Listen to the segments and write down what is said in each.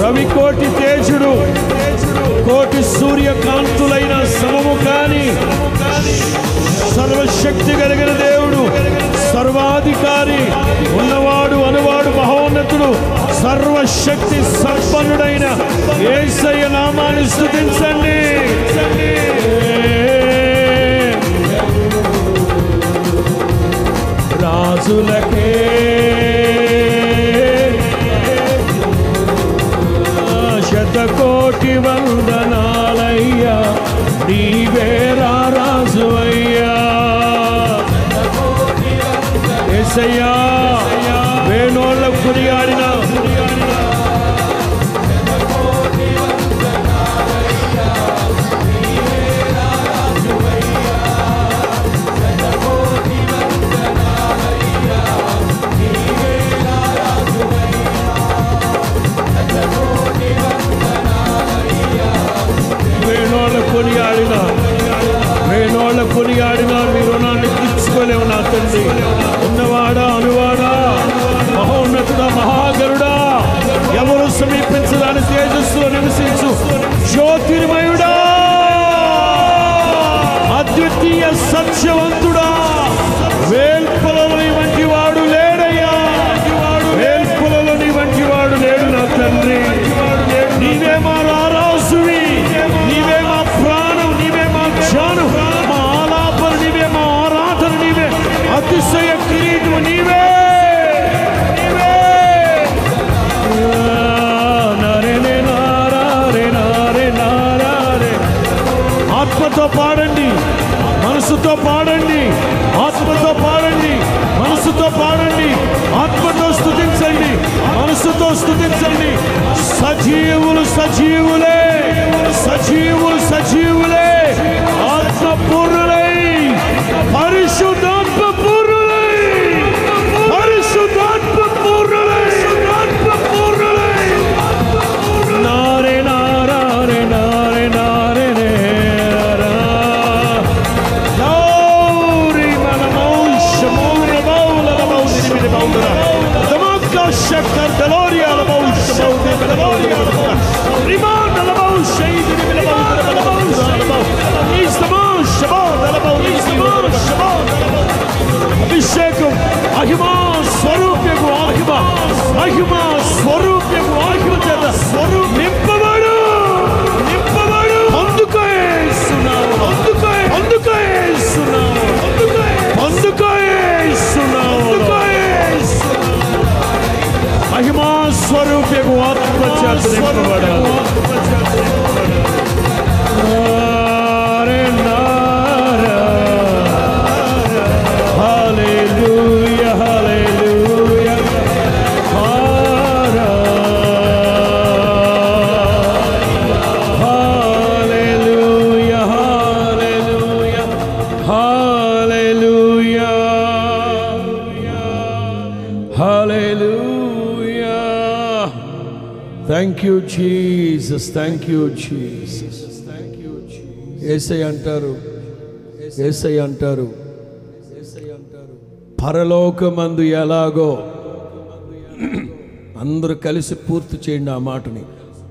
రవికోటి తేజుడు, కోటి సూర్యకాంతులైన సమము కాని సర్వశక్తి కలిగిన దేవుడు, సర్వాధికారి, ఉన్నవాడు అనువాడు, మహోన్నతుడు, సర్వశక్తి సంపన్నుడైన యేసయ్య నామాన్ని స్తుతించండి. రాజులకే శతకోటి వందనాలయ్యా, నీవే రాజువయ్యా. యేసయ్యా వేణోళ్ళ కొనియాడిన కొనియాడినా మీ రుణాన్ని తీర్చుకోలేవు నా తండ్రి. ఉన్నవాడా అనువాడా, మహోన్నతుడా, మహాగరుడా, ఎవరు సమీపించడానికి తేజస్సులో నివసించు జ్యోతిర్మయుడా, అద్వితీయ సత్యవంతుడా, వేల్పులని వంటి వాడు లేడయ్యా, వేల్పులని వంటి వాడు లేడు నా తండ్రి. నీవే మా రారాజువి, నీవే మా ప్రాణం, నీవే మా ధ్యానం, మా ఆలాపన నీవే, మా ఆరాధన నీవే, అతిశయ కిరీటం నీవే. ఆత్మతో పాడండి, మనసుతో పాడండి, ఆత్మతో పాడండి, మనసుతో పాడండి, ఆత్మతో స్తుతించండి, మనసుతో స్తుతించండి. సజీవులు సజీవులే, సజీవులు సజీవులే, ఆత్మ పూర్ణులై, పరిశుద్ధాత్మ పూర్ణులై, పరిశుద్ధాత్మ పూర్ణులై, పూర్ణులై. నారే నారే నారే నారే అభిషేకం మహిమా స్వరూప్యకు ఆహిమ, మహిమా స్వరూప్యకు ఆహిమ చేత నింపబడు, నింపబడు. అందుకేస్తున్నావు, అందుకేస్తున్నావు, అందుకేస్తున్నావు. మహిమా స్వరూప్యకు ఆత్మ చేత నింపబడాలి. Thank you Jesus, thank you Jesus. యేసయ్య అంటారు, యేసయ్య అంటారు, పరలోకమందు ఎలాగో, అందరూ కలిసి పూర్తి చేయండి ఆ మాటని.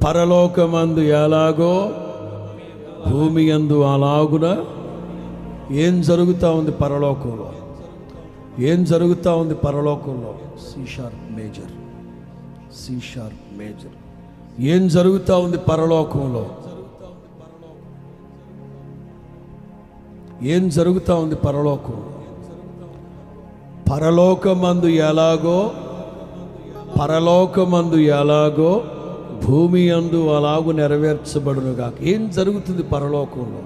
పరలోకమందు ఎలాగో భూమి యందు అలాగున. ఏం జరుగుతూ ఉంది పరలోకంలో? ఏం జరుగుతూ ఉంది పరలోకంలో? C sharp major, C sharp major. ఏం జరుగుతూ ఉంది పరలోకంలో? ఏం జరుగుతూ ఉంది పరలోకంలో? పరలోకమందు ఎలాగో, పరలోకమందు ఎలాగో భూమి యందు అలాగూ నెరవేర్చబడునుగా. ఏం జరుగుతుంది పరలోకంలో?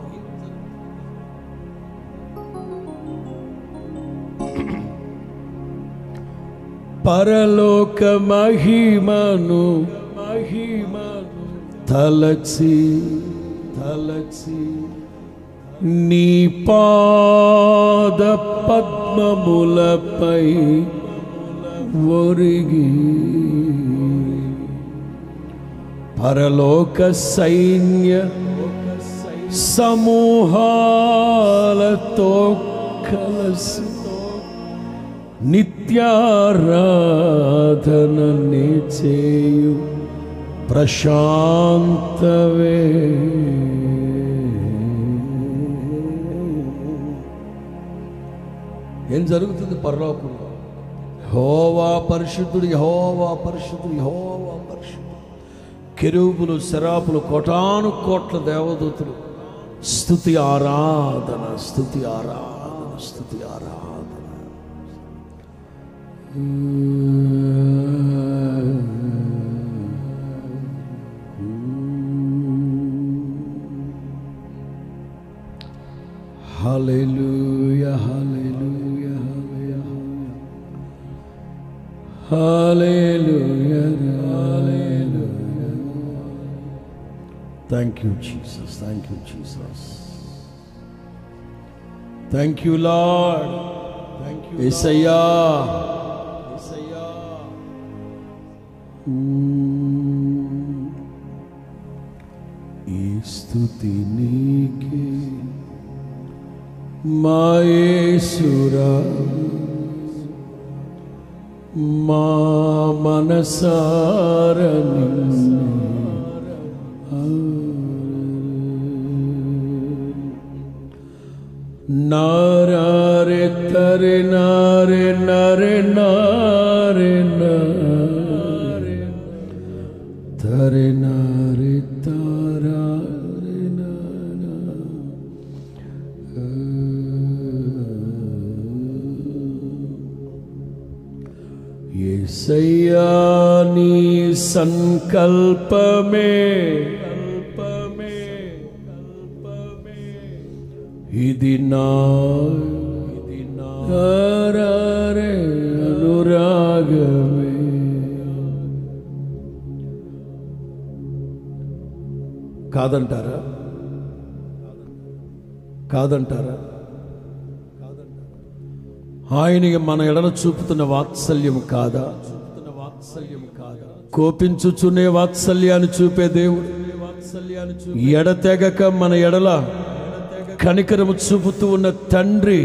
పరలోక మహిమను తలచి తలచి నీ పాద పద్మములపై ఒరిగి పరలోక సైన్య సమూహాలతో కలసి నిత్యారాధన చేయు ప్రశాంతవే. ఏం జరుగుతుంది పరలోకంలో? యెహోవా పరిశుద్ధుడు, యెహోవా పరిశుద్ధుడు, యెహోవా పరిశుద్ధుడు. కెరూబులు, సెరాపులు, కోటాను కోట్ల దేవదూతలు స్తుతి ఆరాధన, స్తుతి ఆరాధన, స్తుతి ఆరాధన. Hallelujah, hallelujah, hallelujah, hallelujah. Thank you Jesus, thank you Jesus, thank you Lord, thank you యేసయ్యా, యేసయ్యా. ఈ స్తుతి నీకే మా యేసురా, మా మనసారా నిన్ను నారే తరే నారే నరే నారే నారే తరే నారే తారా యేసయ్యా నీ సంకల్పమే ఇది నా అనురాగమే. కాదంటారా? కాదంటారా? ఆయనకి మన ఎడల చూపుతున్న వాత్సల్యం కాదా? కోపించుచునే వాత్సల్యాన్ని చూపే దేవుడు, ఎడతెగక మన ఎడల కనికరము చూపుతూ ఉన్న తండ్రి